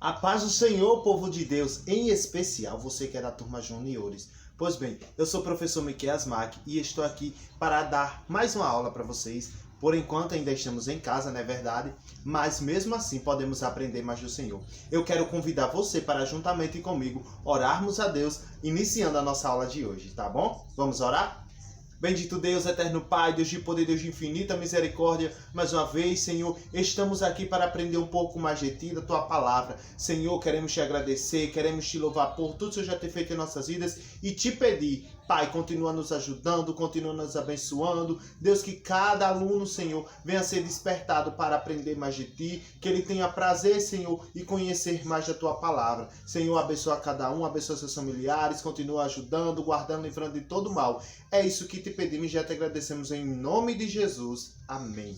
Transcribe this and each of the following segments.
A paz do Senhor, povo de Deus, em especial você que é da turma Juniores. Pois bem, eu sou o professor Miqueias Mac e estou aqui para dar mais uma aula para vocês. Por enquanto ainda estamos em casa, não é verdade? Mas mesmo assim podemos aprender mais do Senhor. Eu quero convidar você para juntamente comigo orarmos a Deus, iniciando a nossa aula de hoje, tá bom? Vamos orar? Bendito Deus, eterno Pai, Deus de poder, Deus de infinita misericórdia, mais uma vez, Senhor, estamos aqui para aprender um pouco mais de Ti, da Tua palavra. Senhor, queremos Te agradecer, queremos Te louvar por tudo que o Senhor já tem feito em nossas vidas e Te pedir, Pai, continua nos ajudando, continua nos abençoando. Deus, que cada aluno, Senhor, venha ser despertado para aprender mais de Ti, que ele tenha prazer, Senhor, e conhecer mais da Tua palavra. Senhor, abençoa cada um, abençoa seus familiares, continua ajudando, guardando, livrando de todo mal. É isso que te pedimos e já te agradecemos em nome de Jesus. Amém.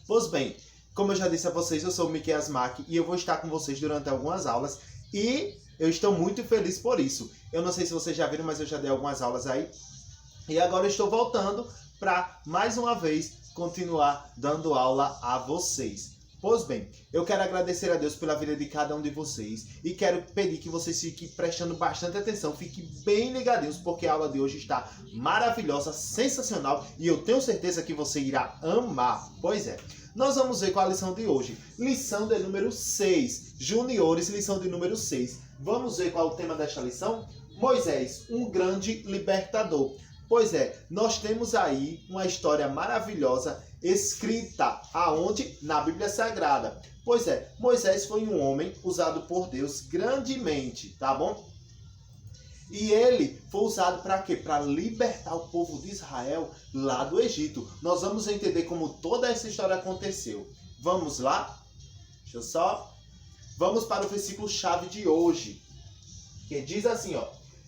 Pois bem, como eu já disse a vocês, eu sou o Miqueias Mac e eu vou estar com vocês durante algumas aulas e eu estou muito feliz por isso. Eu não sei se vocês já viram, mas eu já dei algumas aulas aí. E agora eu estou voltando para, mais uma vez, continuar dando aula a vocês. Pois bem, eu quero agradecer a Deus pela vida de cada um de vocês e quero pedir que vocês fiquem prestando bastante atenção, fiquem bem ligadinhos, porque a aula de hoje está maravilhosa, sensacional e eu tenho certeza que você irá amar. Pois é, nós vamos ver qual a lição de hoje. Lição de número 6, Juniores, lição de número 6. Vamos ver qual é o tema desta lição? Moisés, um grande libertador. Pois é, nós temos aí uma história maravilhosa escrita aonde? Na Bíblia Sagrada. Pois é, Moisés foi um homem usado por Deus grandemente, tá bom? E ele foi usado para quê? Para libertar o povo de Israel lá do Egito. Nós vamos entender como toda essa história aconteceu. Vamos lá? Deixa eu só... Vamos para o versículo-chave de hoje, que diz assim, ó: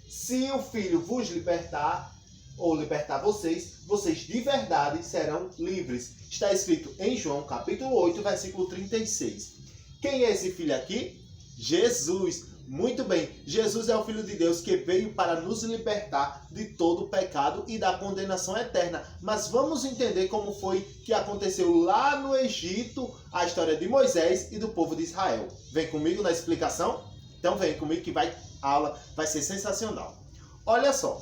se o Filho vos libertar, ou libertar vocês, vocês de verdade serão livres. Está escrito em João capítulo 8, versículo 36. Quem é esse filho aqui? Jesus. Muito bem, Jesus é o Filho de Deus que veio para nos libertar de todo o pecado e da condenação eterna. Mas vamos entender como foi que aconteceu lá no Egito a história de Moisés e do povo de Israel. Vem comigo na explicação? Então vem comigo que a aula vai ser sensacional. Olha só.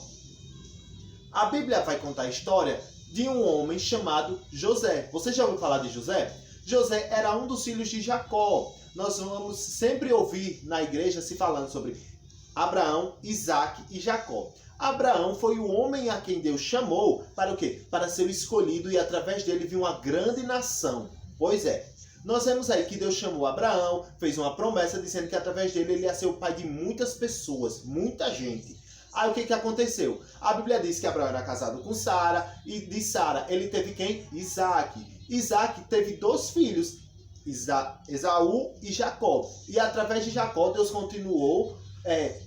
A Bíblia vai contar a história de um homem chamado José. Você já ouviu falar de José? José era um dos filhos de Jacó. Nós vamos sempre ouvir na igreja se falando sobre Abraão, Isaac e Jacó. Abraão foi o homem a quem Deus chamou para o quê? Para ser o escolhido e através dele vir uma grande nação. Pois é. Nós vemos aí que Deus chamou Abraão, fez uma promessa dizendo que através dele ele ia ser o pai de muitas pessoas, muita gente. Aí o que aconteceu? A Bíblia diz que Abraão era casado com Sara e de Sara ele teve quem? Isaac. Isaac teve 2 filhos, Esaú e Jacó. E através de Jacó Deus continuou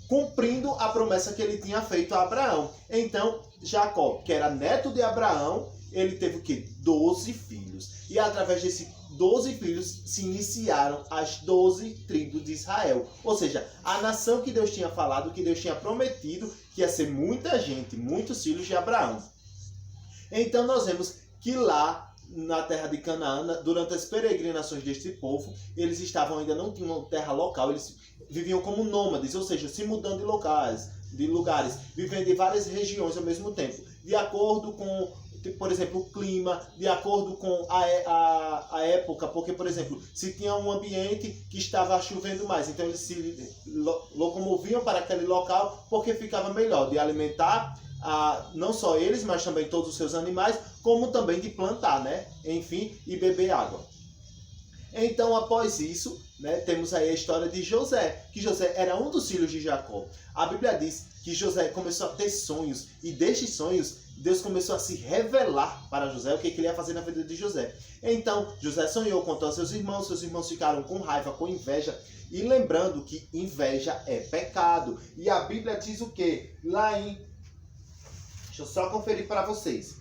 cumprindo a promessa que ele tinha feito a Abraão. Então Jacó, que era neto de Abraão, ele teve o quê? 12 filhos. E através desses 12 filhos se iniciaram as 12 tribos de Israel. Ou seja, a nação que Deus tinha falado, que Deus tinha prometido, que ia ser muita gente, muitos filhos de Abraão. Então nós vemos que lá na terra de Canaã, durante as peregrinações deste povo, eles estavam ainda não tinham terra local, eles viviam como nômades, ou seja, se mudando de lugares, vivendo em várias regiões ao mesmo tempo, de acordo com, por exemplo, o clima, de acordo com a época, porque, por exemplo, se tinha um ambiente que estava chovendo mais, então eles se locomoviam para aquele local porque ficava melhor de alimentar não só eles, mas também todos os seus animais, como também de plantar, né? Enfim, e beber água. Então, após isso, né, temos aí a história de José, que José era um dos filhos de Jacó. A Bíblia diz que José começou a ter sonhos, e destes sonhos, Deus começou a se revelar para José o que ele ia fazer na vida de José. Então, José sonhou, contou aos seus irmãos ficaram com raiva, com inveja, e lembrando que inveja é pecado. E a Bíblia diz o quê? Lá em... Deixa eu só conferir para vocês.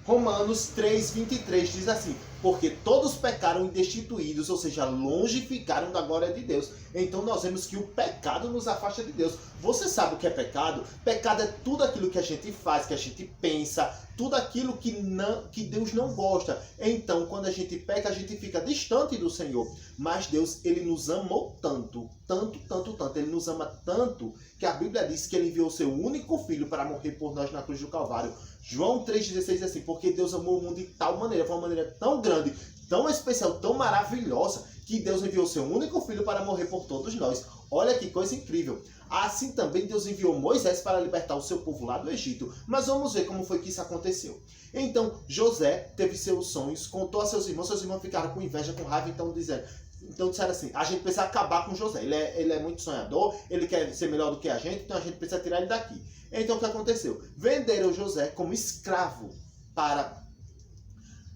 Romanos 3:23 diz assim: porque todos pecaram e destituídos, ou seja, longe ficaram da glória de Deus. Então nós vemos que o pecado nos afasta de Deus. Você sabe o que é pecado? Pecado é tudo aquilo que a gente faz, que a gente pensa, tudo aquilo que Deus não gosta. Então, quando a gente peca, a gente fica distante do Senhor. Mas Deus, ele nos amou tanto, tanto, tanto, tanto. Ele nos ama tanto que a Bíblia diz que ele enviou o seu único filho para morrer por nós na cruz do Calvário. João 3,16 diz assim: porque Deus amou o mundo de tal maneira, foi uma maneira tão grande, tão especial, tão maravilhosa, que Deus enviou o seu único filho para morrer por todos nós. Olha que coisa incrível. Assim também Deus enviou Moisés para libertar o seu povo lá do Egito. Mas vamos ver como foi que isso aconteceu. Então José teve seus sonhos, contou a seus irmãos ficaram com inveja, com raiva, então disseram assim: a gente precisa acabar com José, ele é muito sonhador, ele quer ser melhor do que a gente, então a gente precisa tirar ele daqui. Então o que aconteceu? Venderam José como escravo para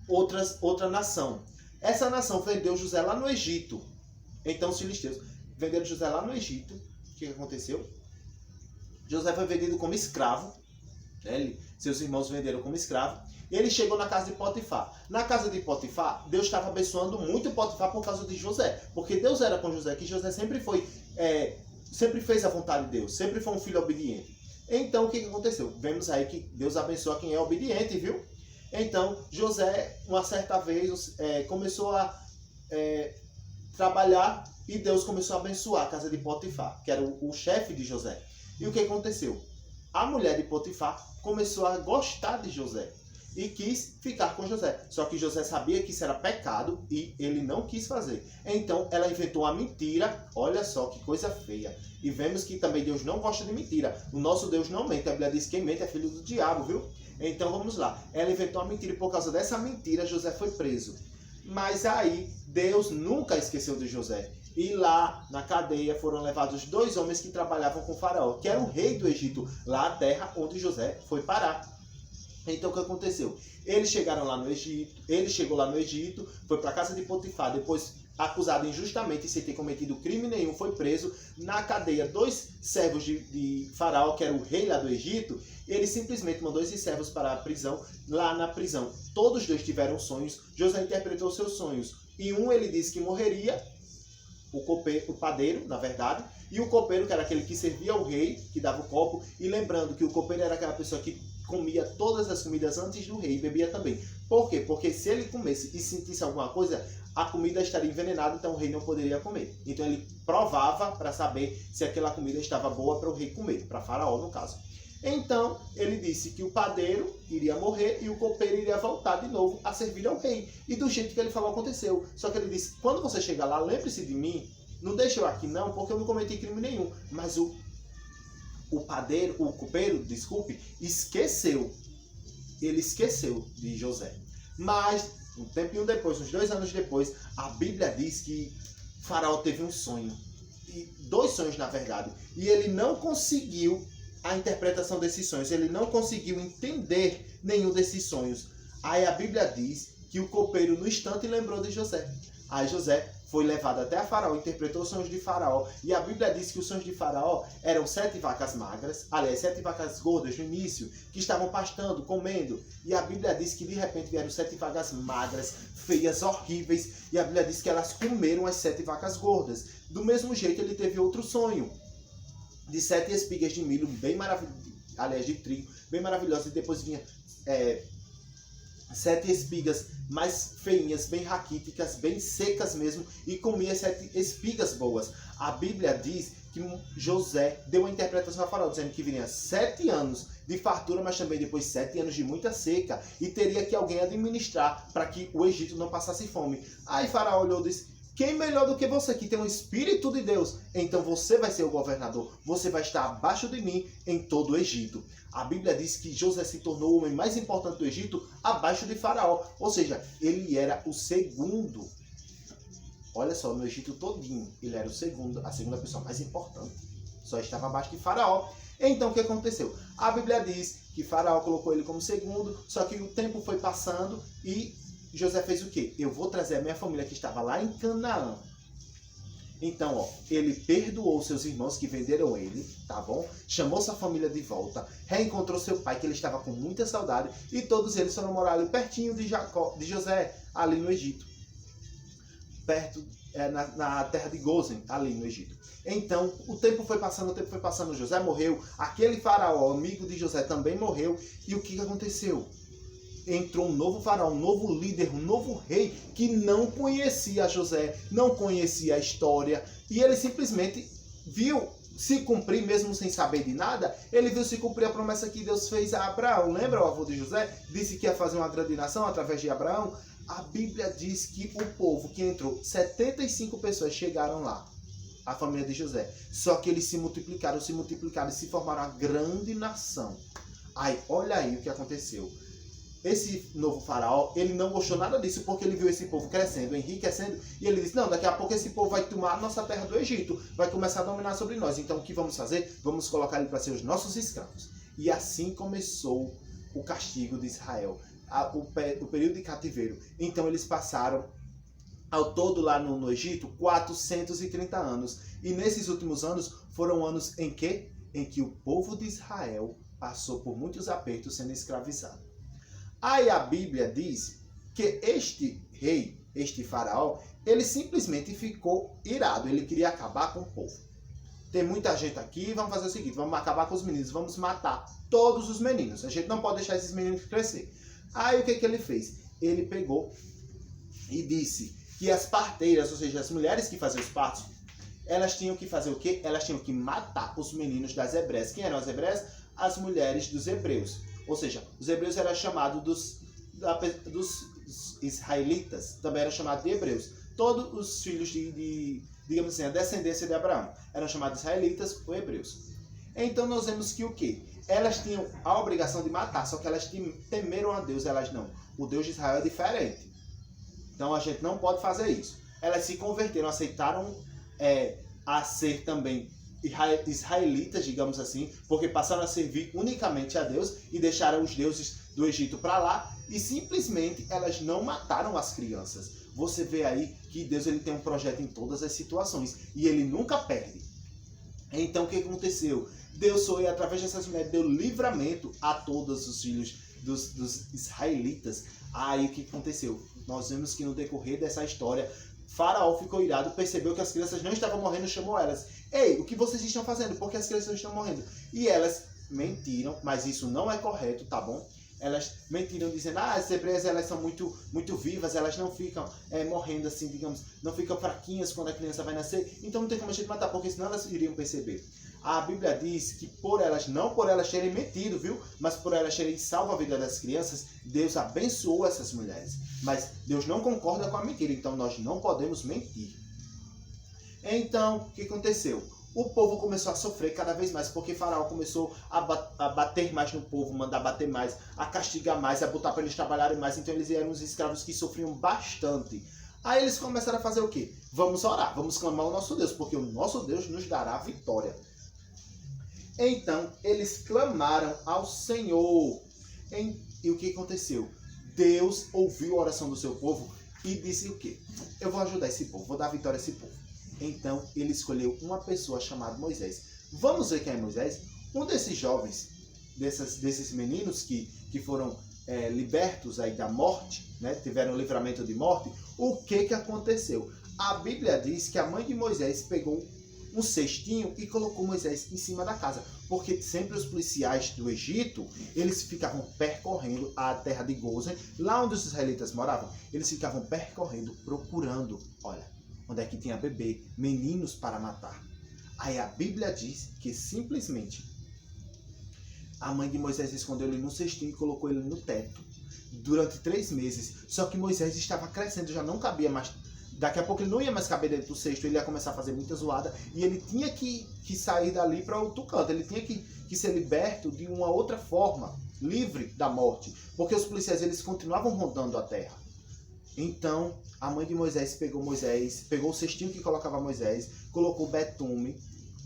outra nação. Essa nação vendeu José lá no Egito. Então os filisteus venderam José lá no Egito. O que aconteceu? José foi vendido como escravo. Seus irmãos venderam como escravo. E ele chegou na casa de Potifar. Na casa de Potifar, Deus estava abençoando muito Potifar por causa de José. Porque Deus era com José, que José sempre fez a vontade de Deus. Sempre foi um filho obediente. Então o que aconteceu? Vemos aí que Deus abençoa quem é obediente, viu? Então José, uma certa vez, começou a trabalhar e Deus começou a abençoar a casa de Potifar, que era o chefe de José. E o que aconteceu? A mulher de Potifar começou a gostar de José e quis ficar com José. Só que José sabia que isso era pecado e ele não quis fazer. Então ela inventou uma mentira. Olha só que coisa feia. E vemos que também Deus não gosta de mentira. O nosso Deus não mente. A Bíblia diz que quem mente é filho do diabo, viu? Então vamos lá. Ela inventou uma mentira e por causa dessa mentira José foi preso. Mas aí Deus nunca esqueceu de José. E lá na cadeia foram levados 2 homens que trabalhavam com Faraó, que era o rei do Egito, lá a terra onde José foi parar. Então o que aconteceu? Ele chegou lá no Egito, foi para a casa de Potifar, depois acusado injustamente sem ter cometido crime nenhum, foi preso. Na cadeia, 2 servos de Faraó, que era o rei lá do Egito, ele simplesmente mandou esses servos para a prisão. Lá na prisão, todos 2 tiveram sonhos. José interpretou seus sonhos. E um ele disse que morreria, o padeiro, na verdade, e o copeiro, que era aquele que servia ao rei, que dava o copo. E lembrando que o copeiro era aquela pessoa que comia todas as comidas antes do rei e bebia também. Por quê? Porque se ele comesse e sentisse alguma coisa, a comida estaria envenenada, então o rei não poderia comer. Então ele provava para saber se aquela comida estava boa para o rei comer, para Faraó no caso. Então ele disse que o padeiro iria morrer e o copeiro iria voltar de novo a servir ao rei. E do jeito que ele falou aconteceu. Só que ele disse: quando você chegar lá, lembre-se de mim, não deixe eu aqui não, porque eu não cometi crime nenhum. Mas o copeiro, esqueceu. Ele esqueceu de José. Mas um tempinho depois, uns 2 anos depois, a Bíblia diz que Faraó teve um sonho. E 2 sonhos, na verdade. E ele não conseguiu a interpretação desses sonhos. Ele não conseguiu entender nenhum desses sonhos. Aí a Bíblia diz que o copeiro no instante lembrou de José. Aí José foi levado até a Faraó, interpretou os sonhos de Faraó. E a Bíblia diz que os sonhos de Faraó eram 7 vacas magras, aliás, 7 vacas gordas no início, que estavam pastando, comendo. E a Bíblia diz que de repente vieram 7 vacas magras, feias, horríveis. E a Bíblia diz que elas comeram as 7 vacas gordas. Do mesmo jeito ele teve outro sonho, de 7 espigas de milho, bem maravilhosas, aliás, de trigo, bem maravilhosas. E depois vinha 7 espigas mais feinhas, bem raquíticas, bem secas mesmo, e comia 7 espigas boas. A Bíblia diz que José deu uma interpretação a Faraó, dizendo que viria 7 anos de fartura, mas também depois 7 anos de muita seca, e teria que alguém administrar para que o Egito não passasse fome. Aí Faraó olhou e disse: quem melhor do que você, que tem um Espírito de Deus? Então você vai ser o governador. Você vai estar abaixo de mim em todo o Egito. A Bíblia diz que José se tornou o homem mais importante do Egito, abaixo de Faraó. Ou seja, ele era o segundo. Olha só, no Egito todinho, ele era a segunda pessoa mais importante. Só estava abaixo de Faraó. Então o que aconteceu? A Bíblia diz que Faraó colocou ele como segundo, só que o tempo foi passando e José fez o quê? Eu vou trazer a minha família que estava lá em Canaã. Então, ó, ele perdoou seus irmãos que venderam ele, tá bom? Chamou sua família de volta, reencontrou seu pai, que ele estava com muita saudade, e todos eles foram morar ali pertinho de José, ali no Egito. Perto, na terra de Gozen, ali no Egito. Então, o tempo foi passando, José morreu, aquele faraó, amigo de José, também morreu, e o que aconteceu? Entrou um novo faraó, um novo líder, um novo rei que não conhecia José, não conhecia a história, e ele simplesmente viu se cumprir, mesmo sem saber de nada, ele viu se cumprir a promessa que Deus fez a Abraão. Lembra o avô de José? Disse que ia fazer uma grande nação através de Abraão. A Bíblia diz que o povo que entrou, 75 pessoas chegaram lá, a família de José. Só que eles se multiplicaram e se formaram uma grande nação. Aí, olha aí o que aconteceu. Esse novo faraó, ele não gostou nada disso, porque ele viu esse povo crescendo, enriquecendo, e ele disse, não, daqui a pouco esse povo vai tomar a nossa terra do Egito, vai começar a dominar sobre nós. Então o que vamos fazer? Vamos colocar ele para ser os nossos escravos. E assim começou o castigo de Israel, o período de cativeiro. Então eles passaram, ao todo lá no Egito, 430 anos. E nesses últimos anos, foram anos em que o povo de Israel passou por muitos apertos sendo escravizado. Aí a Bíblia diz que este rei, este faraó, ele simplesmente ficou irado. Ele queria acabar com o povo. Tem muita gente aqui, vamos fazer o seguinte, vamos acabar com os meninos, vamos matar todos os meninos. A gente não pode deixar esses meninos crescer. Aí o que ele fez? Ele pegou e disse que as parteiras, ou seja, as mulheres que faziam os partos, elas tinham que fazer o quê? Elas tinham que matar os meninos das hebreias. Quem eram as hebreias? As mulheres dos hebreus. Ou seja, os hebreus eram chamados dos israelitas, também eram chamados de hebreus. Todos os filhos digamos assim, a descendência de Abraão eram chamados israelitas ou hebreus. Então nós vemos que o quê? Elas tinham a obrigação de matar, só que elas temeram a Deus, elas não. O Deus de Israel é diferente. Então a gente não pode fazer isso. Elas se converteram, aceitaram a ser também israelitas, digamos assim, porque passaram a servir unicamente a Deus e deixaram os deuses do Egito para lá, e simplesmente elas não mataram as crianças. Você vê aí que Deus ele tem um projeto em todas as situações e ele nunca perde. Então o que aconteceu? Deus foi, através dessas mulheres, deu livramento a todos os filhos dos israelitas. Aí o que aconteceu? Nós vemos que no decorrer dessa história, Faraó ficou irado, percebeu que as crianças não estavam morrendo, chamou elas. Ei, o que vocês estão fazendo? Por que as crianças estão morrendo? E elas mentiram, mas isso não é correto, tá bom? Elas mentiram dizendo, as hebreias elas são muito, muito vivas, elas não ficam morrendo assim, digamos, não ficam fraquinhas quando a criança vai nascer, então não tem como a gente matar, porque senão elas iriam perceber. A Bíblia diz que não por elas terem mentido, viu? Mas por elas terem salvo a vida das crianças, Deus abençoou essas mulheres. Mas Deus não concorda com a mentira, então nós não podemos mentir. Então, o que aconteceu? O povo começou a sofrer cada vez mais, porque Faraó começou a bater mais no povo, mandar bater mais, a castigar mais, a botar para eles trabalharem mais. Então eles eram os escravos que sofriam bastante. Aí eles começaram a fazer o quê? Vamos orar, vamos clamar ao nosso Deus, porque o nosso Deus nos dará a vitória. Então, eles clamaram ao Senhor. E o que aconteceu? Deus ouviu a oração do seu povo e disse o quê? Eu vou ajudar esse povo, vou dar vitória a esse povo. Então, ele escolheu uma pessoa chamada Moisés. Vamos ver quem é Moisés? Um desses jovens, desses meninos que foram libertos aí da morte, né? Tiveram livramento de morte. O que aconteceu? A Bíblia diz que a mãe de Moisés pegou um cestinho e colocou Moisés em cima da casa. Porque sempre os policiais do Egito, eles ficavam percorrendo a terra de Gozen, lá onde os israelitas moravam. Eles ficavam percorrendo, procurando, olha, onde é que tinha bebê, meninos para matar. Aí a Bíblia diz que simplesmente a mãe de Moisés escondeu ele no cestinho e colocou ele no teto durante 3 meses. Só que Moisés estava crescendo, já não cabia mais. Daqui a pouco ele não ia mais caber dentro do cesto, ele ia começar a fazer muita zoada e ele tinha que sair dali para outro canto. Ele tinha que ser liberto de uma outra forma, livre da morte, porque os policiais eles continuavam rondando a terra. Então a mãe de Moisés pegou o cestinho que colocava Moisés, colocou betume,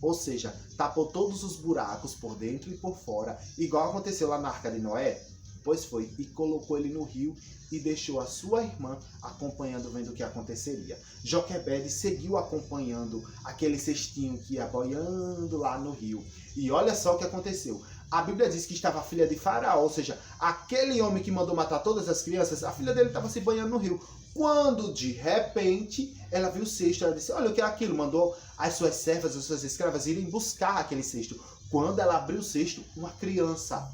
ou seja, tapou todos os buracos por dentro e por fora, igual aconteceu lá na Arca de Noé. Pois foi, e colocou ele no rio e deixou a sua irmã acompanhando, vendo o que aconteceria. Joquebede seguiu acompanhando aquele cestinho que ia boiando lá no rio. E olha só o que aconteceu. A Bíblia diz que estava a filha de Faraó, ou seja, aquele homem que mandou matar todas as crianças, a filha dele estava se banhando no rio. Quando, de repente, ela viu o cesto, ela disse, olha o que é aquilo, mandou as suas servas, as suas escravas irem buscar aquele cesto. Quando ela abriu o cesto, uma criança,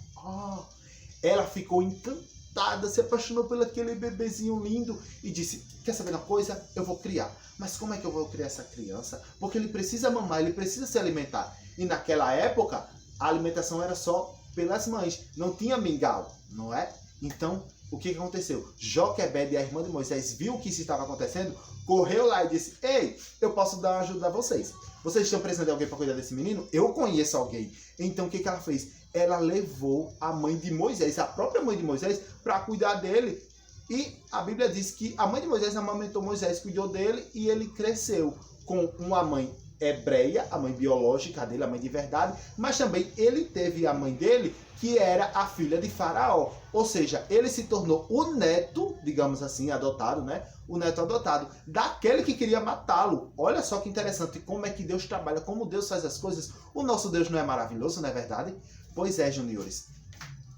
ela ficou encantada, se apaixonou por aquele bebezinho lindo e disse, quer saber uma coisa? Eu vou criar. Mas como é que eu vou criar essa criança? Porque ele precisa mamar, ele precisa se alimentar. E naquela época, a alimentação era só pelas mães, não tinha mingau, não é? Então, o que aconteceu? Joquebede, a irmã de Moisés, viu o que se estava acontecendo, correu lá e disse, ei, eu posso dar uma ajuda a vocês. Vocês estão precisando de alguém para cuidar desse menino? Eu conheço alguém. Então, o que ela fez? Ela levou a mãe de Moisés, a própria mãe de Moisés, para cuidar dele. E a Bíblia diz que a mãe de Moisés amamentou Moisés, cuidou dele e ele cresceu com uma mãe hebreia, a mãe biológica dele, a mãe de verdade, mas também ele teve a mãe dele, que era a filha de Faraó. Ou seja, ele se tornou o neto, digamos assim, adotado, né? O neto adotado daquele que queria matá-lo. Olha só que interessante como é que Deus trabalha, como Deus faz as coisas. O nosso Deus não é maravilhoso, não é verdade? Pois é, juniores.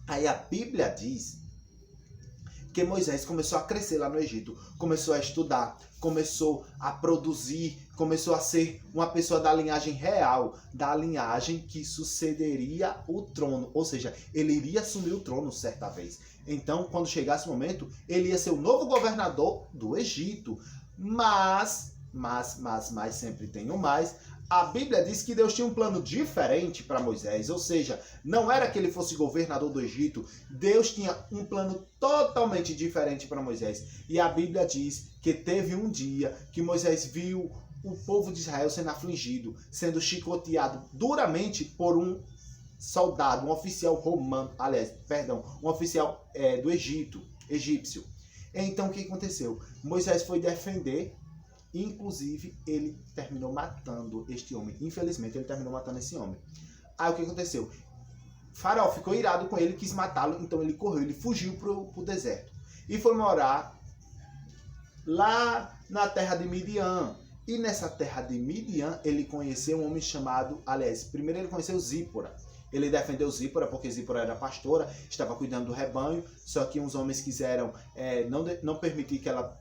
Aí a Bíblia diz que Moisés começou a crescer lá no Egito, começou a estudar, começou a produzir, começou a ser uma pessoa da linhagem real, da linhagem que sucederia o trono, ou seja, ele iria assumir o trono certa vez. Então, quando chegasse o momento, ele ia ser o novo governador do Egito. Mas, sempre tem um mais, a Bíblia diz que Deus tinha um plano diferente para Moisés, ou seja, não era que ele fosse governador do Egito, Deus tinha um plano totalmente diferente para Moisés. E a Bíblia diz que teve um dia que Moisés viu o povo de Israel sendo afligido, sendo chicoteado duramente por um soldado, um oficial romano, um oficial do Egito, egípcio. Então o que aconteceu? Moisés foi defender. Inclusive, ele terminou matando este homem. Infelizmente, ele terminou matando esse homem. Aí, o que aconteceu? Faraó ficou irado com ele, quis matá-lo, então ele correu, ele fugiu pro deserto. E foi morar lá na terra de Midian. E nessa terra de Midian, ele conheceu um homem chamado... primeiro ele conheceu Zípora. Ele defendeu Zípora, porque Zípora era pastora, estava cuidando do rebanho, só que uns homens quiseram não permitir que ela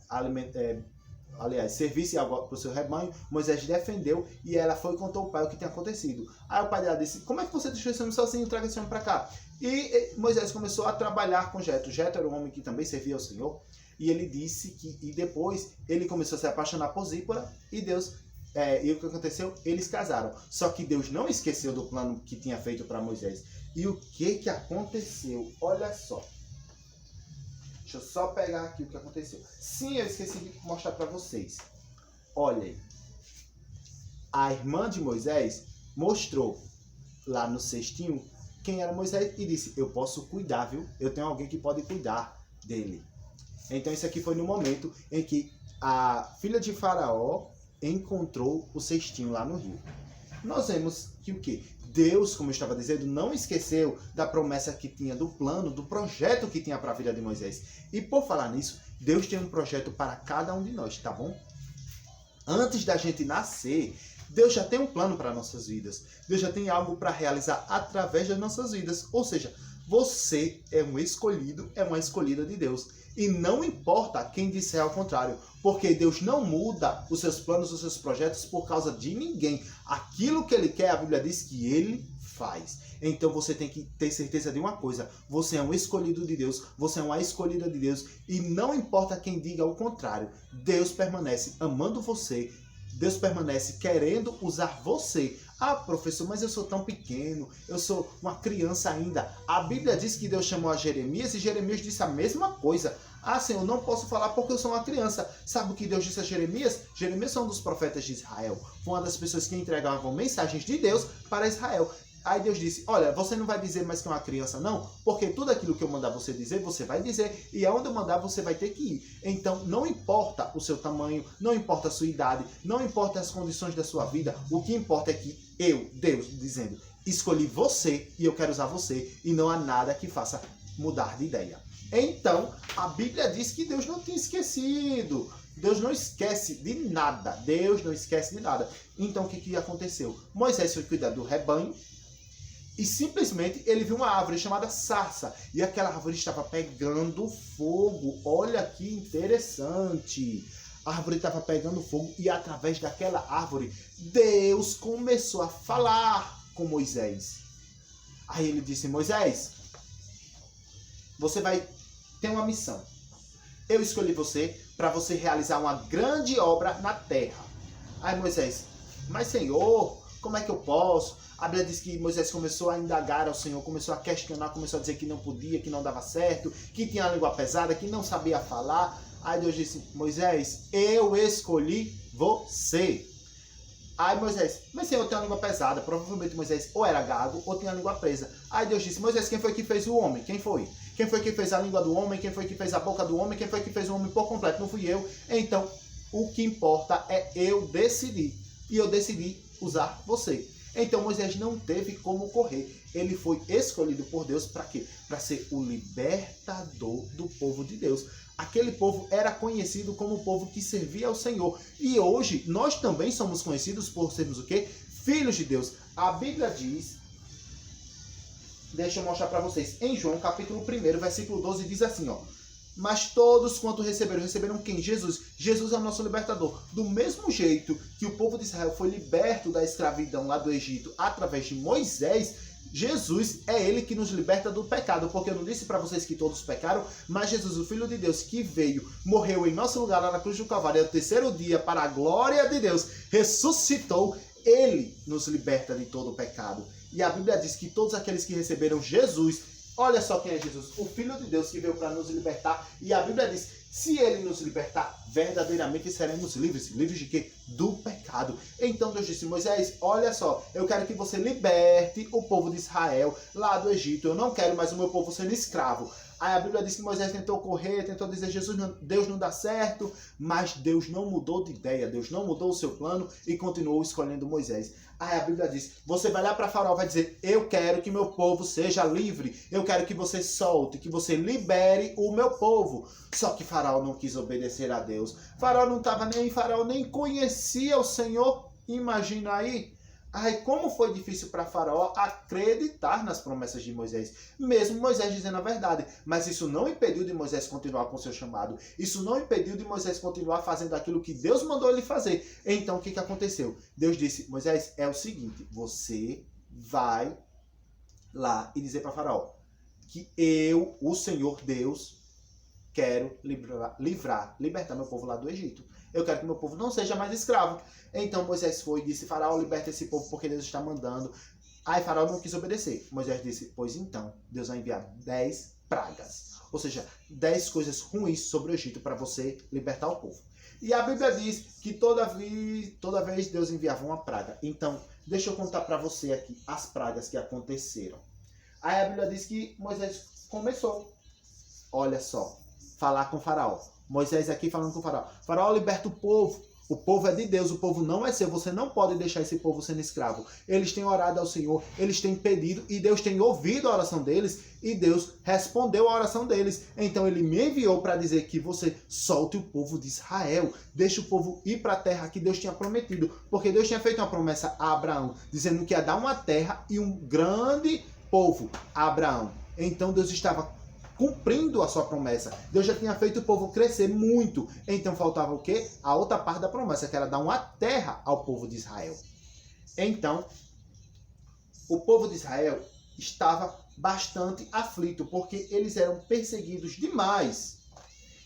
servisse algo para o seu rebanho. Moisés defendeu e ela foi e contou ao pai o que tinha acontecido. Aí o pai dela disse, como é que você deixou esse homem sozinho? Traga esse homem para cá. E Moisés começou a trabalhar com Jetro. Jetro era um homem que também servia ao Senhor. E ele disse e depois ele começou a se apaixonar por Zípora e Deus... e o que aconteceu? Eles casaram. Só que Deus não esqueceu do plano que tinha feito para Moisés. E o que aconteceu? Olha só. Deixa eu só pegar aqui o que aconteceu. Sim, eu esqueci de mostrar para vocês. Olhem. A irmã de Moisés mostrou lá no cestinho quem era Moisés e disse, eu posso cuidar, viu? Eu tenho alguém que pode cuidar dele. Então isso aqui foi no momento em que a filha de Faraó encontrou o cestinho lá no rio. Nós vemos que o quê? Deus, como eu estava dizendo, não esqueceu da promessa que tinha, do plano, do projeto que tinha para a vida de Moisés. E por falar nisso, Deus tem um projeto para cada um de nós, tá bom? Antes da gente nascer, Deus já tem um plano para nossas vidas. Deus já tem algo para realizar através das nossas vidas. Ou seja, você é um escolhido, é uma escolhida de Deus. E não importa quem disser ao contrário, porque Deus não muda os seus planos, os seus projetos por causa de ninguém. Aquilo que Ele quer, a Bíblia diz que Ele faz. Então você tem que ter certeza de uma coisa, você é um escolhido de Deus, você é uma escolhida de Deus, e não importa quem diga o contrário, Deus permanece amando você, Deus permanece querendo usar você. Ah, professor, mas eu sou tão pequeno, eu sou uma criança ainda. A Bíblia diz que Deus chamou a Jeremias e Jeremias disse a mesma coisa. Ah, Senhor, não posso falar porque eu sou uma criança. Sabe o que Deus disse a Jeremias? Jeremias é um dos profetas de Israel. Foi uma das pessoas que entregavam mensagens de Deus para Israel. Aí Deus disse, olha, você não vai dizer mais que é uma criança não, porque tudo aquilo que eu mandar você dizer, você vai dizer, e aonde eu mandar você vai ter que ir. Então não importa o seu tamanho, não importa a sua idade, não importa as condições da sua vida, o que importa é que eu, Deus, dizendo, escolhi você e eu quero usar você, e não há nada que faça mudar de ideia. Então, a Bíblia diz que Deus não tinha esquecido. Deus não esquece de nada. Deus não esquece de nada. Então, o que aconteceu? Moisés foi cuidar do rebanho e simplesmente ele viu uma árvore chamada sarça. E aquela árvore estava pegando fogo. Olha que interessante. A árvore estava pegando fogo e através daquela árvore, Deus começou a falar com Moisés. Aí ele disse: Moisés, você vai ter uma missão. Eu escolhi você para você realizar uma grande obra na terra. Aí Moisés: mas Senhor, como é que eu posso? A Bíblia diz que Moisés começou a indagar ao Senhor, começou a questionar, começou a dizer que não podia, que não dava certo, que tinha a língua pesada, que não sabia falar. Aí Deus disse: Moisés, eu escolhi você. Aí Moisés: mas Senhor, eu tenho a língua pesada. Provavelmente Moisés ou era gago ou tinha a língua presa. Aí Deus disse: Moisés, quem foi que fez o homem? Quem foi? Quem foi que fez a língua do homem? Quem foi que fez a boca do homem? Quem foi que fez o homem por completo? Não fui eu. Então, o que importa é eu decidir. E eu decidi usar você. Então Moisés não teve como correr. Ele foi escolhido por Deus para quê? Para ser o libertador do povo de Deus. Aquele povo era conhecido como o povo que servia ao Senhor. E hoje nós também somos conhecidos por sermos o quê? Filhos de Deus. A Bíblia diz, deixa eu mostrar para vocês, em João capítulo 1, versículo 12, diz assim, ó: mas todos quanto receberam quem? Jesus. Jesus é o nosso libertador. Do mesmo jeito que o povo de Israel foi liberto da escravidão lá do Egito através de Moisés, Jesus é ele que nos liberta do pecado, porque eu não disse para vocês que todos pecaram, mas Jesus, o Filho de Deus, que veio, morreu em nosso lugar lá na cruz do Calvário, e ao terceiro dia, para a glória de Deus, ressuscitou, ele nos liberta de todo o pecado. E a Bíblia diz que todos aqueles que receberam Jesus, olha só quem é Jesus, o Filho de Deus que veio para nos libertar, e a Bíblia diz: se ele nos libertar, verdadeiramente seremos livres. Livres de quê? Do pecado. Então Deus disse: Moisés, olha só, eu quero que você liberte o povo de Israel lá do Egito. Eu não quero mais o meu povo sendo escravo. Aí a Bíblia diz que Moisés tentou correr, tentou dizer: Jesus, Deus não dá certo. Mas Deus não mudou de ideia, Deus não mudou o seu plano e continuou escolhendo Moisés. Aí a Bíblia diz: você vai lá para Faraó e vai dizer: eu quero que meu povo seja livre. Eu quero que você solte, que você libere o meu povo. Só que Faraó não quis obedecer a Deus. Faraó não estava nem, Faraó nem conhecia o Senhor. Imagina aí. Ai, como foi difícil para Faraó acreditar nas promessas de Moisés. Mesmo Moisés dizendo a verdade. Mas isso não impediu de Moisés continuar com o seu chamado. Isso não impediu de Moisés continuar fazendo aquilo que Deus mandou ele fazer. Então o que aconteceu? Deus disse: Moisés, é o seguinte, você vai lá e dizer para Faraó que eu, o Senhor Deus, quero libertar meu povo lá do Egito. Eu quero que meu povo não seja mais escravo. Então Moisés foi e disse: Faraó, liberta esse povo porque Deus está mandando. Aí Faraó não quis obedecer. Moisés disse: pois então, Deus vai enviar 10 pragas. Ou seja, 10 coisas ruins sobre o Egito para você libertar o povo. E a Bíblia diz que toda vez Deus enviava uma praga. Então, deixa eu contar para você aqui as pragas que aconteceram. Aí a Bíblia diz que Moisés começou, olha só, falar com Faraó. Moisés aqui falando com o Faraó. Faraó, liberta o povo. O povo é de Deus, o povo não é seu. Você não pode deixar esse povo sendo escravo. Eles têm orado ao Senhor, eles têm pedido e Deus tem ouvido a oração deles e Deus respondeu a oração deles. Então ele me enviou para dizer que você solte o povo de Israel. Deixe o povo ir para a terra que Deus tinha prometido. Porque Deus tinha feito uma promessa a Abraão, dizendo que ia dar uma terra e um grande povo a Abraão. Então Deus estava cumprindo a sua promessa. Deus já tinha feito o povo crescer muito. Então faltava o quê? A outra parte da promessa, que era dar uma terra ao povo de Israel. Então, o povo de Israel estava bastante aflito, porque eles eram perseguidos demais.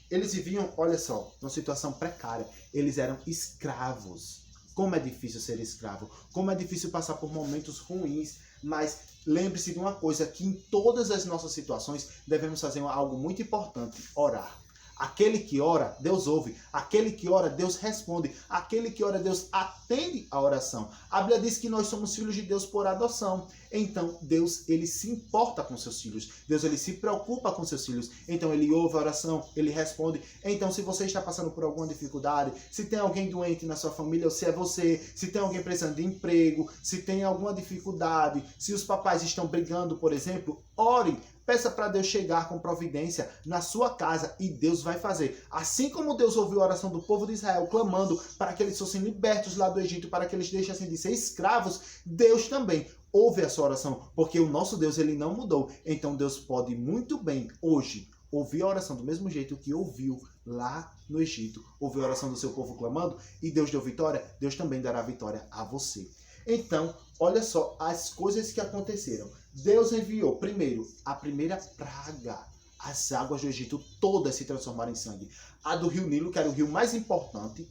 Eles viviam, olha só, numa situação precária. Eles eram escravos. Como é difícil ser escravo. Como é difícil passar por momentos ruins. Mas lembre-se de uma coisa, que em todas as nossas situações devemos fazer algo muito importante: orar. Aquele que ora, Deus ouve. Aquele que ora, Deus responde. Aquele que ora, Deus atende a oração. A Bíblia diz que nós somos filhos de Deus por adoção. Então, Deus, ele se importa com seus filhos. Deus, ele se preocupa com seus filhos. Então, ele ouve a oração, ele responde. Então, se você está passando por alguma dificuldade, se tem alguém doente na sua família, ou se é você, se tem alguém precisando de emprego, se tem alguma dificuldade, se os papais estão brigando, por exemplo, ore. Peça para Deus chegar com providência na sua casa e Deus vai fazer. Assim como Deus ouviu a oração do povo de Israel, clamando para que eles fossem libertos lá do Egito, para que eles deixassem de ser escravos, Deus também ouve a sua oração, porque o nosso Deus, ele não mudou. Então Deus pode muito bem, hoje, ouvir a oração do mesmo jeito que ouviu lá no Egito, ouviu a oração do seu povo clamando, e Deus deu vitória, Deus também dará vitória a você. Então, olha só as coisas que aconteceram. Deus enviou, primeiro, a primeira praga. As águas do Egito todas se transformaram em sangue. A do rio Nilo, que era o rio mais importante,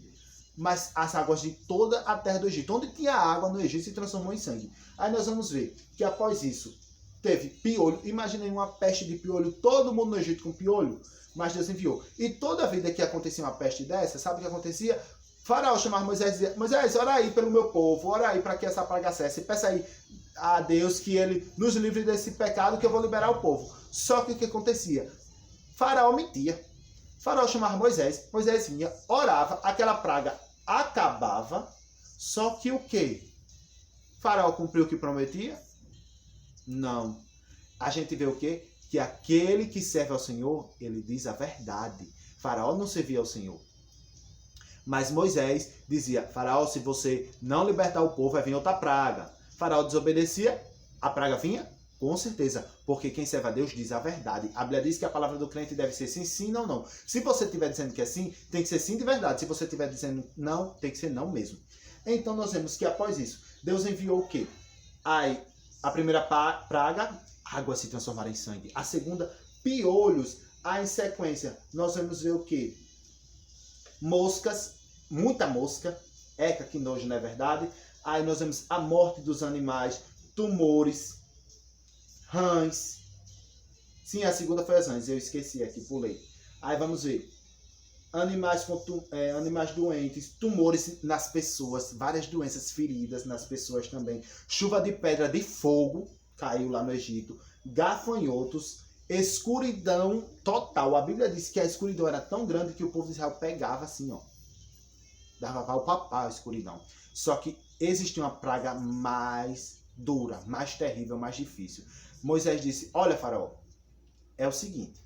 mas as águas de toda a terra do Egito. Onde tinha água no Egito se transformou em sangue. Aí nós vamos ver que após isso, teve piolho. Imaginem uma peste de piolho, todo mundo no Egito com piolho, mas Deus enviou. E toda vida que acontecia uma peste dessa, sabe o que acontecia? Faraó chamava Moisés e dizia: Moisés, ora aí pelo meu povo, ora aí para que essa praga cesse. Peça aí a Deus que ele nos livre desse pecado, que eu vou liberar o povo. Só que o que acontecia? Faraó mentia. Faraó chamava Moisés, Moisés vinha, orava, aquela praga acabava. Só que o quê? Faraó cumpriu o que prometia? Não. A gente vê o quê? Que aquele que serve ao Senhor, ele diz a verdade. Faraó não servia ao Senhor. Mas Moisés dizia: Faraó, se você não libertar o povo, vai vir outra praga. Faraó desobedecia, a praga vinha? Com certeza, porque quem serve a Deus diz a verdade. A Bíblia diz que a palavra do crente deve ser sim, sim, não, não. Se você estiver dizendo que é sim, tem que ser sim de verdade. Se você estiver dizendo não, tem que ser não mesmo. Então nós vemos que após isso, Deus enviou o quê? Aí, a primeira praga, água se transformar em sangue. A segunda, piolhos. Aí em sequência, nós vamos ver o quê? Moscas, muita mosca, eca, que nojo, não é verdade? Aí nós vemos a morte dos animais, tumores, rãs. Sim, a segunda foi as rãs, eu esqueci aqui, pulei. Aí vamos ver, animais doentes, tumores nas pessoas, várias doenças, feridas nas pessoas também. Chuva de pedra de fogo caiu lá no Egito, gafanhotos, escuridão total. A Bíblia diz que a escuridão era tão grande que o povo de Israel pegava assim, ó. Dava para o papá a escuridão. Só que existia uma praga mais dura, mais terrível, mais difícil. Moisés disse: olha, Faraó, é o seguinte,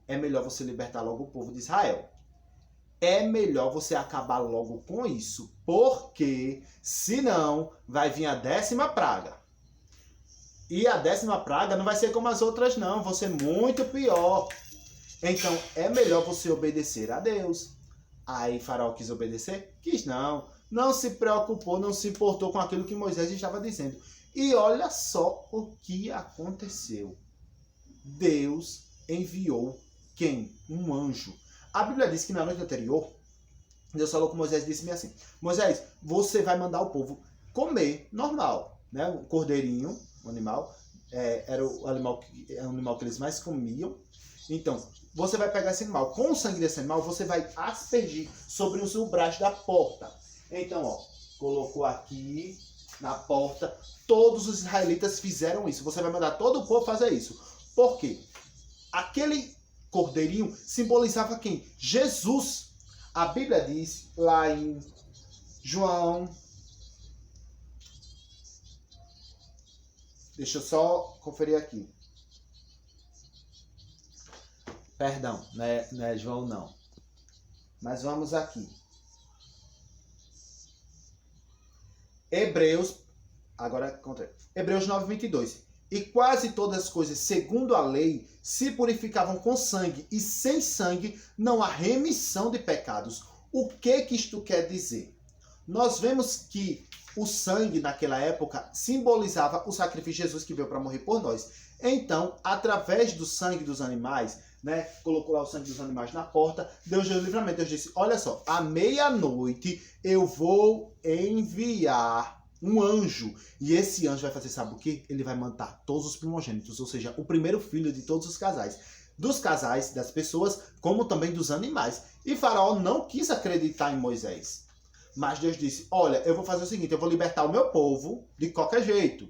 é melhor você libertar logo o povo de Israel. É melhor você acabar logo com isso, porque senão vai vir a 10ª praga. E a 10ª praga não vai ser como as outras não, vai ser muito pior. Então é melhor você obedecer a Deus. Aí Faraó quis obedecer? Quis não. Não se preocupou, não se importou com aquilo que Moisés estava dizendo. E olha só o que aconteceu. Deus enviou quem? Um anjo. A Bíblia diz que na noite anterior, Deus falou com Moisés e disse-me assim: Moisés, você vai mandar o povo comer normal, né? O cordeirinho, o animal, era o animal que eles mais comiam. Então, você vai pegar esse animal. Com o sangue desse animal, você vai aspergir sobre os umbrais da porta. Então, ó, colocou aqui na porta. Todos os israelitas fizeram isso. Você vai mandar todo o povo fazer isso. Por quê? Aquele cordeirinho simbolizava quem? Jesus. A Bíblia diz lá em João... Deixa eu só conferir aqui. Perdão, não é João não. Mas vamos aqui. Hebreus 9:22. E quase todas as coisas, segundo a lei, se purificavam com sangue, e sem sangue não há remissão de pecados. O que isto quer dizer? Nós vemos que o sangue naquela época simbolizava o sacrifício de Jesus que veio para morrer por nós. Então, através do sangue dos animais, né, colocou lá o sangue dos animais na porta, Deus deu o livramento. Deus disse: olha só, à meia-noite eu vou enviar um anjo, e esse anjo vai fazer, sabe o quê? Ele vai matar todos os primogênitos, ou seja, o primeiro filho de todos os casais. Dos casais, das pessoas, como também dos animais. E Faraó não quis acreditar em Moisés. Mas Deus disse: olha, eu vou fazer o seguinte, eu vou libertar o meu povo de qualquer jeito.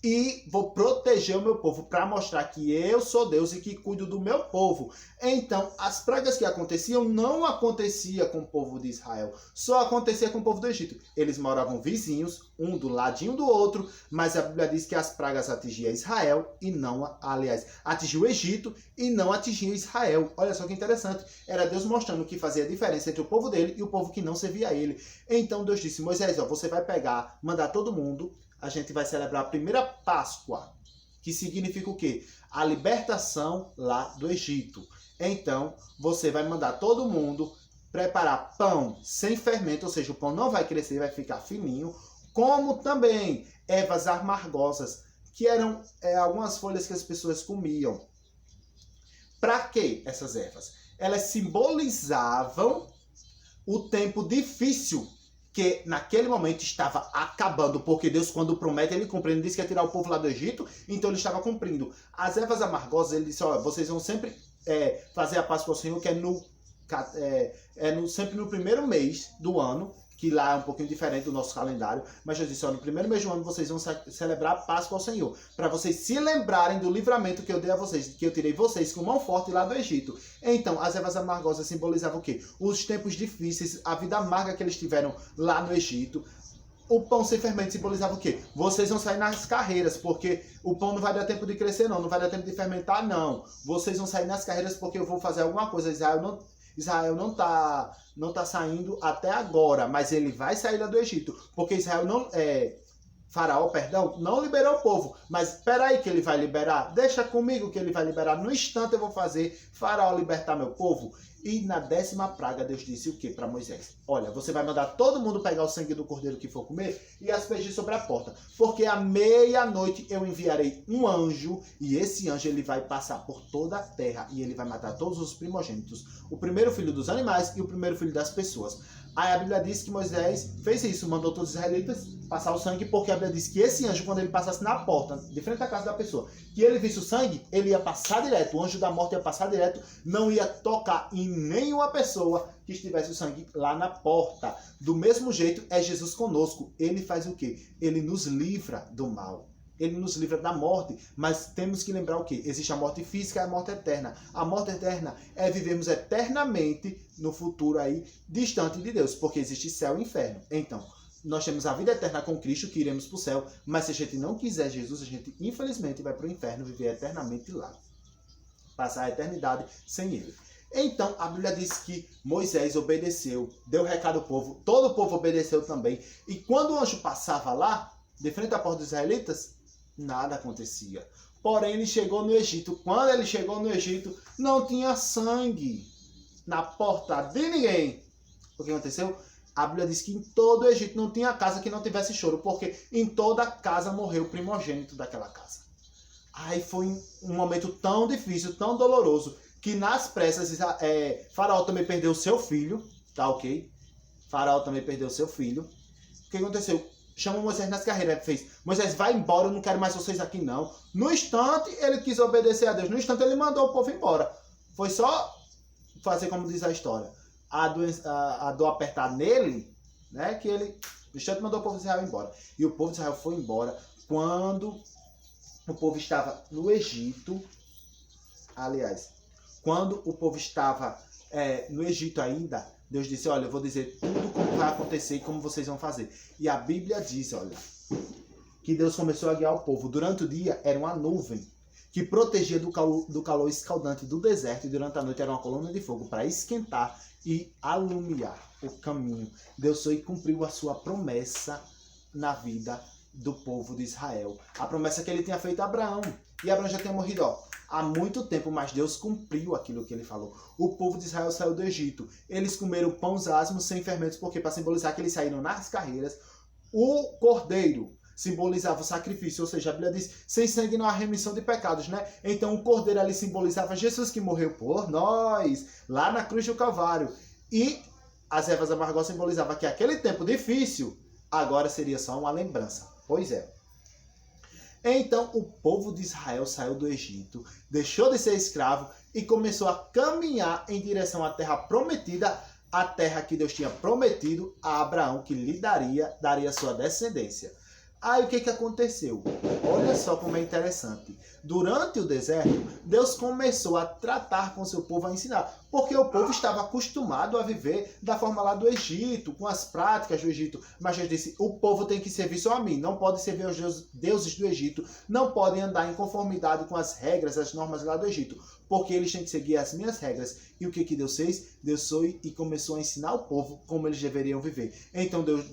e vou proteger o meu povo para mostrar que eu sou Deus e que cuido do meu povo. Então, as pragas que aconteciam não acontecia com o povo de Israel, só acontecia com o povo do Egito. Eles moravam vizinhos, um do ladinho do outro, mas a Bíblia diz que as pragas atingiam Israel e não, aliás, atingiu o Egito e não atingiam Israel. Olha só que interessante. Era Deus mostrando que fazia a diferença entre o povo dele e o povo que não servia a ele. Então Deus disse: Moisés, ó, você vai pegar, mandar todo mundo. A gente vai celebrar a primeira Páscoa, que significa o quê? A libertação lá do Egito. Então, você vai mandar todo mundo preparar pão sem fermento, ou seja, o pão não vai crescer, vai ficar fininho, como também ervas amargosas, que eram algumas folhas que as pessoas comiam. Para que essas ervas? Elas simbolizavam o tempo difícil que naquele momento estava acabando, porque Deus, quando promete, ele cumpre. Ele disse que ia tirar o povo lá do Egito, então ele estava cumprindo. As ervas amargosas, ele disse: olha, vocês vão sempre fazer a Páscoa ao Senhor, que sempre no primeiro mês do ano, que lá é um pouquinho diferente do nosso calendário, mas Jesus disse: olha, no primeiro mês do ano vocês vão celebrar a Páscoa ao Senhor, para vocês se lembrarem do livramento que eu dei a vocês, que eu tirei vocês com mão forte lá do Egito. Então, as ervas amargosas simbolizavam o quê? Os tempos difíceis, a vida amarga que eles tiveram lá no Egito. O pão sem fermento simbolizava o quê? Vocês vão sair nas carreiras, porque o pão não vai dar tempo de crescer, não vai dar tempo de fermentar, não. Vocês vão sair nas carreiras porque eu vou fazer alguma coisa. Israel não tá saindo até agora, mas ele vai sair lá do Egito, porque Faraó, não liberou o povo, mas espera aí que ele vai liberar, deixa comigo que ele vai liberar, no instante eu vou fazer Faraó libertar meu povo. E na 10ª praga, Deus disse o que para Moisés? Olha, você vai mandar todo mundo pegar o sangue do cordeiro que for comer e aspergir sobre a porta, porque à meia-noite eu enviarei um anjo, e esse anjo ele vai passar por toda a terra e ele vai matar todos os primogênitos, o primeiro filho dos animais e o primeiro filho das pessoas. Aí a Bíblia diz que Moisés fez isso, mandou todos os israelitas passar o sangue, porque a Bíblia diz que esse anjo, quando ele passasse na porta, de frente à casa da pessoa, que ele visse o sangue, ele ia passar direto, o anjo da morte ia passar direto, não ia tocar em nenhuma pessoa que estivesse o sangue lá na porta. Do mesmo jeito é Jesus conosco. Ele faz o quê? Ele nos livra do mal. Ele nos livra da morte, mas temos que lembrar o quê? Existe a morte física e a morte eterna. A morte eterna é vivermos eternamente no futuro aí, distante de Deus, porque existe céu e inferno. Então, nós temos a vida eterna com Cristo, que iremos para o céu, mas se a gente não quiser Jesus, a gente infelizmente vai para o inferno viver eternamente lá. Passar a eternidade sem Ele. Então, a Bíblia diz que Moisés obedeceu, deu recado ao povo, todo o povo obedeceu também, e quando o anjo passava lá, de frente à porta dos israelitas, nada acontecia. Porém, ele chegou no Egito. Quando ele chegou no Egito, não tinha sangue na porta de ninguém. O que aconteceu? A Bíblia diz que em todo o Egito não tinha casa que não tivesse choro, porque em toda casa morreu o primogênito daquela casa. Aí foi um momento tão difícil, tão doloroso, que nas pressas Faraó também perdeu seu filho, tá ok? Faraó também perdeu seu filho. O que aconteceu? Chamou Moisés nas carreiras, fez: Moisés, vai embora, eu não quero mais vocês aqui não. No instante, ele quis obedecer a Deus. No instante, ele mandou o povo embora. Foi só fazer como diz a história. A dor apertar nele, né, que ele, no instante, mandou o povo de Israel embora. E o povo de Israel foi embora quando o povo estava no Egito. Aliás, quando o povo estava no Egito ainda, Deus disse: olha, eu vou dizer tudo como vai acontecer e como vocês vão fazer. E a Bíblia diz, olha, que Deus começou a guiar o povo. Durante o dia era uma nuvem que protegia do calor escaldante do deserto, e durante a noite era uma coluna de fogo para esquentar e alumiar o caminho. Deus foi e cumpriu a sua promessa na vida do povo de Israel. A promessa que ele tinha feito a Abraão. E Abraão já tinha morrido, há muito tempo, mas Deus cumpriu aquilo que ele falou. O povo de Israel saiu do Egito. Eles comeram pães asmos sem fermentos, porque para simbolizar que eles saíram nas carreiras. O cordeiro simbolizava o sacrifício, ou seja, a Bíblia diz: sem sangue não há remissão de pecados, né? Então o cordeiro ali simbolizava Jesus, que morreu por nós, lá na cruz do Calvário. E as ervas amargosas simbolizavam que aquele tempo difícil agora seria só uma lembrança. Pois é. Então o povo de Israel saiu do Egito, deixou de ser escravo e começou a caminhar em direção à terra prometida, a terra que Deus tinha prometido a Abraão, que lhe daria sua descendência. Aí o que que aconteceu? Olha só como é interessante. Durante o deserto, Deus começou a tratar com seu povo, a ensinar. Porque o povo estava acostumado a viver da forma lá do Egito, com as práticas do Egito. Mas Deus disse, o povo tem que servir só a mim, não pode servir aos deuses do Egito, não podem andar em conformidade com as regras, as normas lá do Egito, porque eles têm que seguir as minhas regras. E o que que Deus fez? Deus foi e começou a ensinar o povo como eles deveriam viver. Então Deus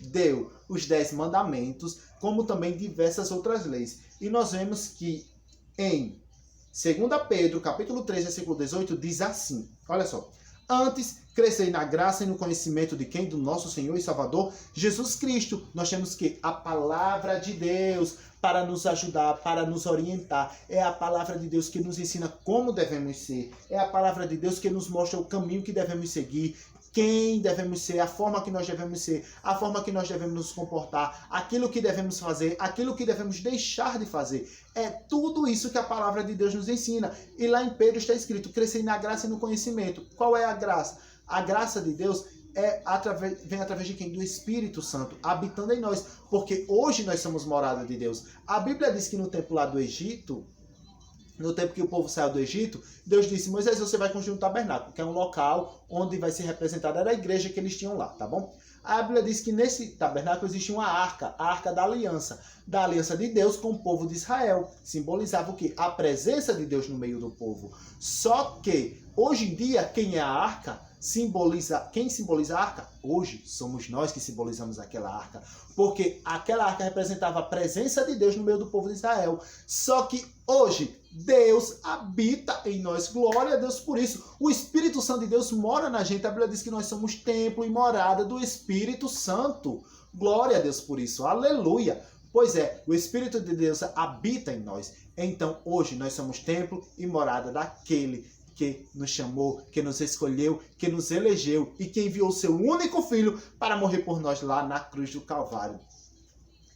deu os 10 mandamentos, como também diversas outras leis. E nós vemos que em 2 Pedro, capítulo 3, versículo 18, diz assim, olha só. Antes, crescei na graça e no conhecimento de quem? Do nosso Senhor e Salvador, Jesus Cristo. Nós temos que a palavra de Deus para nos ajudar, para nos orientar. É a palavra de Deus que nos ensina como devemos ser. É a palavra de Deus que nos mostra o caminho que devemos seguir, quem devemos ser, a forma que nós devemos ser, a forma que nós devemos nos comportar, aquilo que devemos fazer, aquilo que devemos deixar de fazer. É tudo isso que a palavra de Deus nos ensina. E lá em Pedro está escrito, crescer na graça e no conhecimento. Qual é a graça? A graça de Deus vem através de quem? Do Espírito Santo, habitando em nós. Porque hoje nós somos morada de Deus. A Bíblia diz que no tempo lá do Egito, no tempo que o povo saiu do Egito, Deus disse, Moisés, você vai construir um tabernáculo, que é um local onde vai ser representada, era a igreja que eles tinham lá, tá bom? A Bíblia diz que nesse tabernáculo existia uma arca, a arca da aliança de Deus com o povo de Israel. Simbolizava o quê? A presença de Deus no meio do povo. Só que, hoje em dia, quem é a arca? Quem simboliza a arca? Hoje somos nós que simbolizamos aquela arca. Porque aquela arca representava a presença de Deus no meio do povo de Israel. Só que hoje Deus habita em nós. Glória a Deus por isso. O Espírito Santo de Deus mora na gente. A Bíblia diz que nós somos templo e morada do Espírito Santo. Glória a Deus por isso. Aleluia. Pois é, o Espírito de Deus habita em nós. Então hoje nós somos templo e morada daquele que nos chamou, que nos escolheu, que nos elegeu e que enviou seu único filho para morrer por nós lá na cruz do Calvário.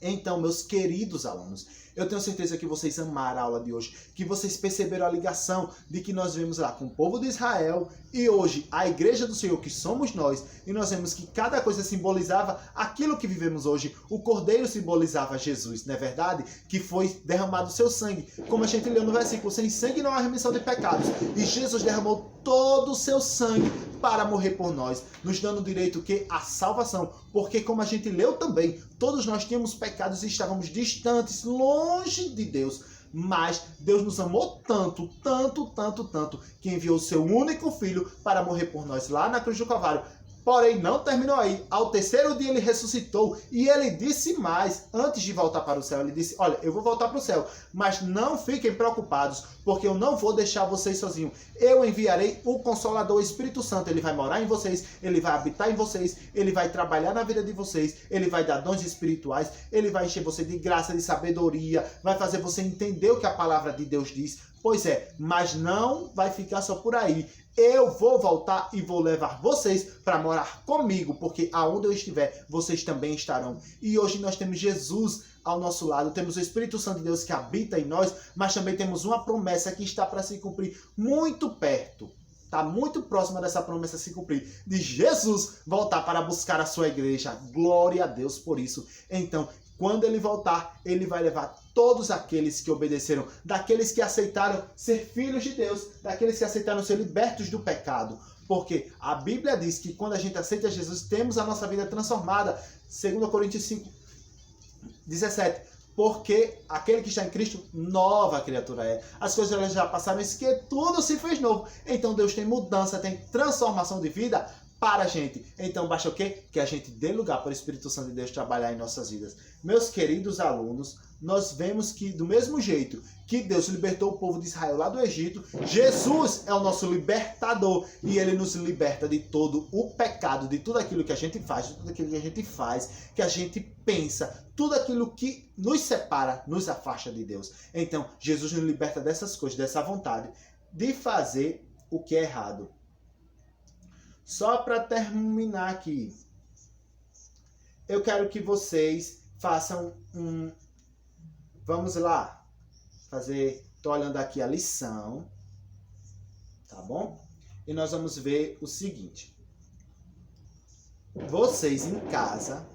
Então, meus queridos alunos, eu tenho certeza que vocês amaram a aula de hoje, que vocês perceberam a ligação de que nós vemos lá com o povo de Israel e hoje a igreja do Senhor, que somos nós, e nós vemos que cada coisa simbolizava aquilo que vivemos hoje. O cordeiro simbolizava Jesus, não é verdade? Que foi derramado o seu sangue. Como a gente leu no versículo, sem sangue não há remissão de pecados. E Jesus derramou todo o seu sangue para morrer por nós, nos dando direito que a salvação, porque como a gente leu também, todos nós tínhamos pecados e estávamos distantes, longe de Deus, mas Deus nos amou tanto, tanto, tanto, tanto, que enviou o seu único filho para morrer por nós lá na cruz do Calvário. Porém, não terminou aí. Ao terceiro dia ele ressuscitou e ele disse mais. Antes de voltar para o céu, ele disse, olha, eu vou voltar para o céu, mas não fiquem preocupados, porque eu não vou deixar vocês sozinhos. Eu enviarei o Consolador, o Espírito Santo. Ele vai morar em vocês, ele vai habitar em vocês, ele vai trabalhar na vida de vocês, ele vai dar dons espirituais, ele vai encher você de graça, de sabedoria, vai fazer você entender o que a palavra de Deus diz. Pois é, mas não vai ficar só por aí. Eu vou voltar e vou levar vocês para morar comigo, porque aonde eu estiver, vocês também estarão. E hoje nós temos Jesus ao nosso lado, temos o Espírito Santo de Deus que habita em nós, mas também temos uma promessa que está para se cumprir muito perto. Está muito próxima dessa promessa se cumprir, de Jesus voltar para buscar a sua igreja. Glória a Deus por isso. Então, quando ele voltar, ele vai levar todos aqueles que obedeceram, daqueles que aceitaram ser filhos de Deus, daqueles que aceitaram ser libertos do pecado. Porque a Bíblia diz que quando a gente aceita Jesus, temos a nossa vida transformada. 2 Coríntios 5, 17. Porque aquele que está em Cristo, nova criatura é. As coisas elas já passaram, isso que tudo se fez novo. Então Deus tem mudança, tem transformação de vida para a gente. Então basta o quê? Que a gente dê lugar para o Espírito Santo de Deus trabalhar em nossas vidas. Meus queridos alunos, nós vemos que do mesmo jeito que Deus libertou o povo de Israel lá do Egito, Jesus é o nosso libertador e ele nos liberta de todo o pecado, de tudo aquilo que a gente faz, de tudo aquilo que a gente faz, que a gente pensa, tudo aquilo que nos separa, nos afasta de Deus. Então, Jesus nos liberta dessas coisas, dessa vontade de fazer o que é errado. Só para terminar aqui, eu quero que vocês façam um... Vamos lá fazer... Estou olhando aqui a lição, tá bom? E nós vamos ver o seguinte. Vocês em casa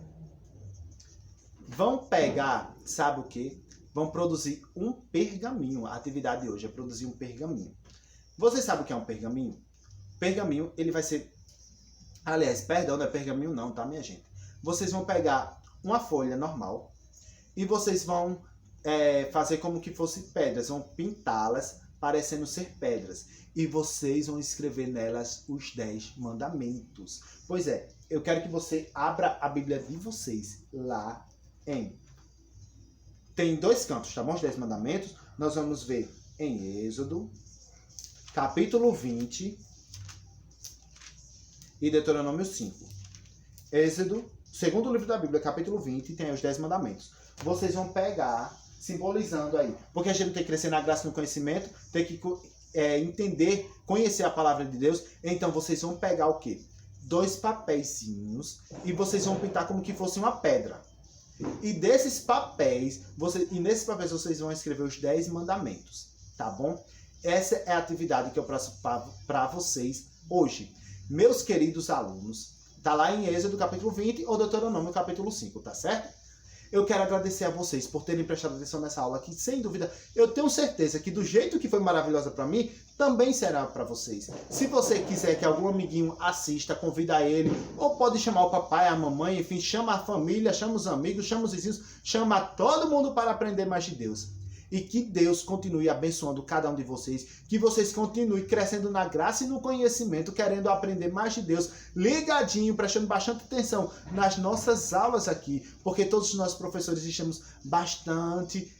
vão pegar, sabe o quê? Vão produzir um pergaminho. A atividade de hoje é produzir um pergaminho. Vocês sabem o que é um pergaminho? Pergaminho, ele vai ser... Aliás, perdão, não é pergaminho não, tá, minha gente? Vocês vão pegar uma folha normal e vocês vão fazer como que fossem pedras. Vão pintá-las parecendo ser pedras. E vocês vão escrever nelas os 10 mandamentos. Pois é, eu quero que você abra a Bíblia de vocês lá em... Tem 2 cantos, tá bom? Os 10 mandamentos. Nós vamos ver em Êxodo, capítulo 20 e Deuteronômio 5. Êxodo, segundo livro da Bíblia, capítulo 20, tem os 10 mandamentos. Vocês vão pegar, simbolizando aí. Porque a gente tem que crescer na graça e no conhecimento, tem que entender, conhecer a palavra de Deus. Então vocês vão pegar o quê? 2 papeizinhos e vocês vão pintar como que fosse uma pedra. E desses papéis, nesses papéis vocês vão escrever os 10 mandamentos, tá bom? Essa é a atividade que eu passo para vocês hoje. Meus queridos alunos, tá lá em Êxodo capítulo 20 ou Deuteronômio capítulo 5, tá certo? Eu quero agradecer a vocês por terem prestado atenção nessa aula, que sem dúvida, eu tenho certeza que do jeito que foi maravilhosa para mim, também será para vocês. Se você quiser que algum amiguinho assista, convida ele, ou pode chamar o papai, a mamãe, enfim, chama a família, chama os amigos, chama os vizinhos, chama todo mundo para aprender mais de Deus. E que Deus continue abençoando cada um de vocês, que vocês continuem crescendo na graça e no conhecimento, querendo aprender mais de Deus, ligadinho, prestando bastante atenção nas nossas aulas aqui, porque todos nós professores estamos bastante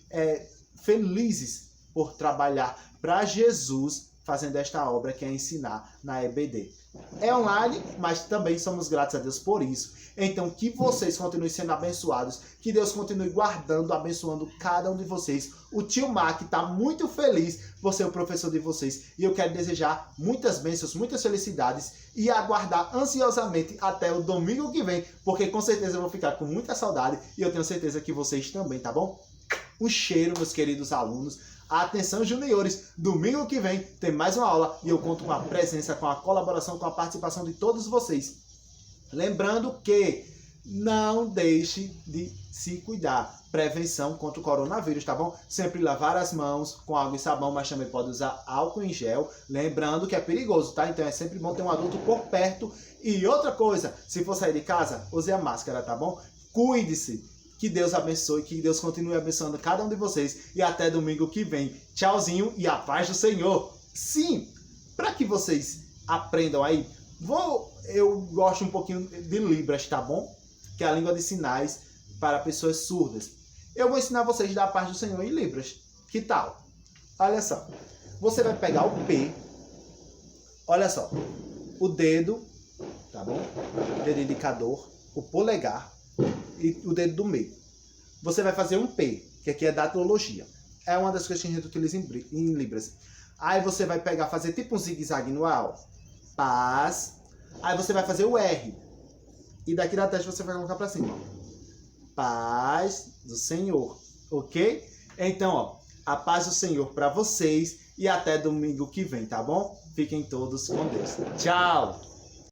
felizes por trabalhar para Jesus, fazendo esta obra que é ensinar na EBD. É online, mas também somos gratos a Deus por isso. Então, que vocês continuem sendo abençoados, que Deus continue guardando, abençoando cada um de vocês. O tio Mac está muito feliz por ser o professor de vocês. E eu quero desejar muitas bênçãos, muitas felicidades e aguardar ansiosamente até o domingo que vem, porque com certeza eu vou ficar com muita saudade e eu tenho certeza que vocês também, tá bom? Um cheiro, meus queridos alunos. Atenção, juniores, domingo que vem tem mais uma aula e eu conto com a presença, com a colaboração, com a participação de todos vocês. Lembrando que não deixe de se cuidar. Prevenção contra o coronavírus, tá bom? Sempre lavar as mãos com água e sabão, mas também pode usar álcool em gel. Lembrando que é perigoso, tá? Então é sempre bom ter um adulto por perto. E outra coisa, se for sair de casa, use a máscara, tá bom? Cuide-se. Que Deus abençoe, que Deus continue abençoando cada um de vocês. E até domingo que vem. Tchauzinho e a paz do Senhor. Sim, para que vocês aprendam aí, eu gosto um pouquinho de Libras, tá bom? Que é a língua de sinais para pessoas surdas. Eu vou ensinar vocês a dar a paz do Senhor em Libras. Que tal? Olha só. Você vai pegar o P. Olha só. O dedo, tá bom? O dedo indicador, o polegar e o dedo do meio. Você vai fazer um P, que aqui é datilologia. É uma das coisas que a gente utiliza em Libras. Aí você vai pegar, fazer tipo um zigue-zague no A, ó. Paz. Aí você vai fazer o R. E daqui da testa você vai colocar pra cima, ó. Paz do Senhor. Ok? Então, ó. A paz do Senhor pra vocês. E até domingo que vem, tá bom? Fiquem todos com Deus. Tchau!